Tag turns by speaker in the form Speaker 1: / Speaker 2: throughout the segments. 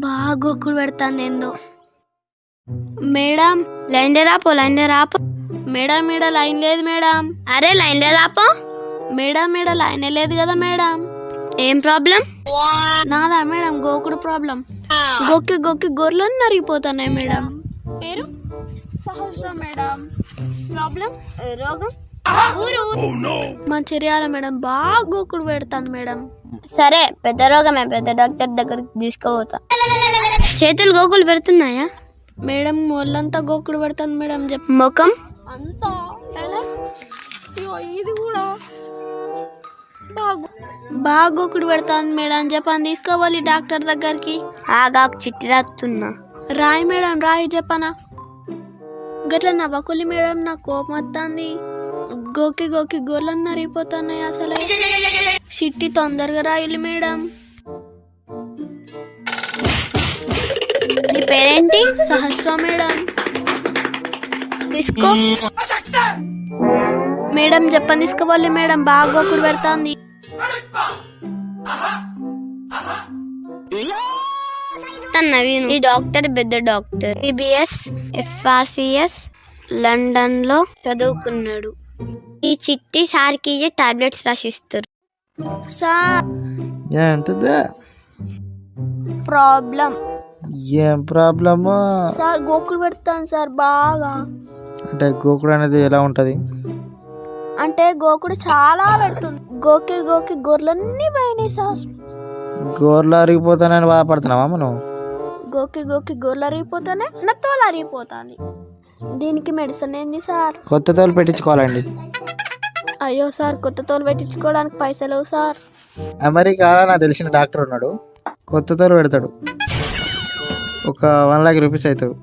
Speaker 1: బాగా గోకుడు పెడతాను ఏందో. మేడం లైన్ రాపో మేడం ఈడ లైన్ లేదు మేడం.
Speaker 2: అరే లైన్ రాపో.
Speaker 1: మేడం ఈడ లైన్ లేదు కదా మేడం.
Speaker 2: ఏం ప్రాబ్లం?
Speaker 1: నాదా మేడం గోకుడు ప్రాబ్లం. గొక్కి గొర్రెలు నరిగిపోతున్నాయి మేడం.
Speaker 2: పేరు
Speaker 1: సహస్రం మేడం.
Speaker 2: ప్రాబ్లం రోగం ఊరు
Speaker 1: మంచిర్యాల మేడం. బాగా గోకుడు పెడతాను మేడం.
Speaker 2: సరే పెద్ద రోగమే, పెద్ద డాక్టర్ దగ్గరికి తీసుకుపోతా. చేతులు గోకులు పెడుతున్నాయా
Speaker 1: మేడం? ఒళ్ళంతా గోకుడు పెడతాను మేడం.
Speaker 2: ముఖం
Speaker 1: అంతా ఇది కూడా బాగా గోకుడు పెడతాను మేడం. జపాన్ తీసుకోవాలి డాక్టర్ దగ్గరికి.
Speaker 2: ఆగా చిట్టి రాస్తున్నా.
Speaker 1: రాయి మేడం రాయి చెప్పనా. గట్ల నవ్వకులి మేడం, నాకు కోపం వస్తుంది. గోకి గొర్రెలు నరిగిపోతున్నాయి అసలే. చిట్టి తొందరగా రాయులి మేడం.
Speaker 2: నీ పేరేంటి?
Speaker 1: సహస్రం మేడం.
Speaker 2: తీసుకో
Speaker 1: మేడం జపాన్ తీసుకోవాలి మేడం. బాగా గోకుడు పెడతాంది.
Speaker 2: నవీన్ ఈ డాక్టర్ పెద్ద డాక్టర్, CBS FRCS లండన్ లో చదువుకున్నాడు. ఈ చిట్టి సార్కి టాబ్లెట్స్ రాసిస్తారు.
Speaker 1: సార్
Speaker 3: ఏంటిదే
Speaker 1: ప్రాబ్లం?
Speaker 3: ఏం ప్రాబ్లము?
Speaker 1: సార్ గోకుడు పెడతాను సార్ బాగా.
Speaker 3: అంటే గోకుడు అనేది ఎలా ఉంటది?
Speaker 1: అంటే గోకుడు చాలా పెడుతుంది. గోకి గొర్రెలన్నీ పోయినాయి సార్.
Speaker 3: గోర్లు అరిగిపోతానని బాధపడుతున్నావా మనం?
Speaker 1: గోకి గొర్రెలు అరిగిపోతానే నా తోలు అరిగిపోతుంది. దీనికి మెడిసిన్ ఏంది సార్?
Speaker 3: కొత్త తోలు పెట్టించుకోవాలండి.
Speaker 1: అయ్యో సార్ కొత్త తోలు పెట్టించుకోవడానికి పైసలు సార్.
Speaker 3: అమెరికాలో నాకు తెలిసిన డాక్టర్ ఉన్నాడు, కొత్త తోలు పెడతాడు. ఒక 1 lakh రూపీస్ అవుతాడు.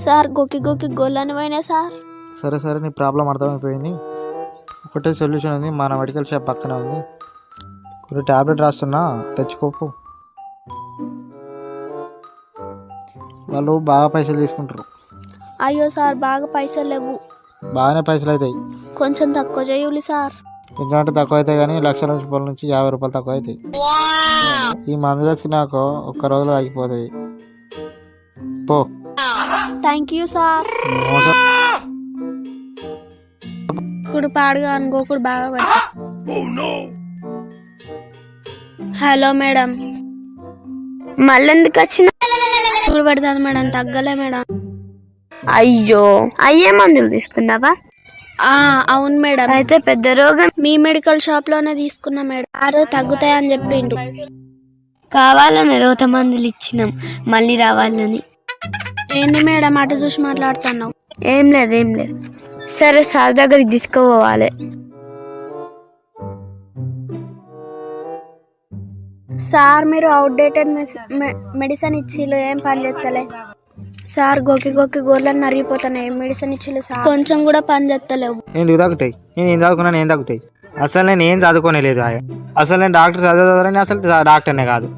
Speaker 1: సార్ గోకి గొర్రెలని పోయినాయి సార్.
Speaker 3: సరే నీ ప్రాబ్లం అర్థమైపోయింది. ఒకటే సొల్యూషన్ ఉంది, మన మెడికల్ షాప్ పక్కనే ఉంది. కొన్ని టాబ్లెట్ రాస్తున్నా, తెచ్చుకోపు. వాళ్ళు బాగా పైసలు తీసుకుంటారు.
Speaker 1: అయ్యో సార్ బాగా పైసలు లేవు.
Speaker 3: బాగానే పైసలు అవుతాయి.
Speaker 1: కొంచెం తక్కువ చేయాలి సార్.
Speaker 3: ఎందుకంటే తక్కువ అవుతాయి కానీ లక్షల రూపాయల నుంచి 50 రూపాయలు తక్కువ అవుతాయి. ఈ మందు వచ్చి నాకు ఒక్క రోజులో తగ్గిపోతాయి. పో.
Speaker 1: Thank you sir. గోకుడు పాడుగా గోకుడు బాగా పెడతా. Hello madam.
Speaker 2: మళ్ళీ ఎందుకు వచ్చిన?
Speaker 1: గోకుడు పెడతాను మేడం. తగ్గలే మేడం.
Speaker 2: అయ్యో అయ్యే మందులు తీసుకున్నావా?
Speaker 1: అవును మేడం.
Speaker 2: అయితే పెద్ద రోగం.
Speaker 1: మీ మెడికల్ షాప్ లోనే తీసుకున్నా మేడం. ఆరు తగ్గుతాయని చెప్పిండు.
Speaker 2: కావాలని 20 మందులు ఇచ్చినాం, మళ్ళీ రావాలని.
Speaker 1: ఏంది మేడం అటు చూసి మాట్లాడుతున్నావు?
Speaker 2: ఏం లేదు. సరే సార్ దగ్గరికి తీసుకుపోవాలి.
Speaker 1: సార్ మీరు అవుట్డేటెడ్ మెడిసిన్ ఇచ్చిలో ఏం పని చేస్తలే సార్. గోకి గొర్రెలను నరిగిపోతున్నాయి. మెడిసిన్ ఇచ్చిలు సార్, కొంచెం కూడా పని చేస్తలేవు.
Speaker 3: ఎందుకు తగ్గుతాయి? నేను ఏం చదువుకున్నాను, ఏం తగ్గుతాయి? అసలు నేను ఏం చదువుకోలేదు. అసలు నేను డాక్టర్ చదవని అసలు డాక్టర్నే కాదు.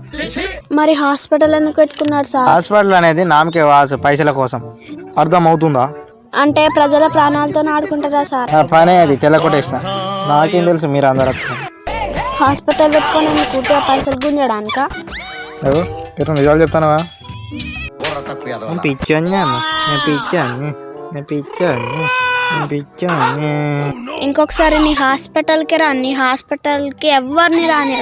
Speaker 1: మరి హాస్పిటల్ ఎందుకు పెట్టుకున్నారు సార్?
Speaker 3: హాస్పిటల్ అనేది నామకే పైసల కోసం. అర్థం అవుతుందా?
Speaker 1: అంటే ప్రజల ప్రాణాలతో ఆడుకుంటారా సార్?
Speaker 3: పనే అది తెల్లకొట్టేసిన. నాకేం తెలుసు మీరు అందరూ
Speaker 1: హాస్పిటల్ పెట్టుకొని పూర్తిగా పైసలు గుంజడానిక?
Speaker 3: నిజాలు చెప్తానవా?
Speaker 1: ఇంకొకసారి నీ హాస్పిటల్కి రా. నీ హాస్పిటల్కి ఎవరిని రాని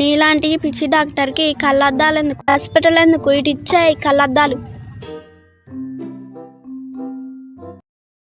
Speaker 1: నీలాంటి పిచ్చి డాక్టర్కి కళ్ళద్దాలు ఎందుకు? హాస్పిటల్ ఎందుకు? ఇటు ఇచ్చాయి కళ్ళద్దాలు.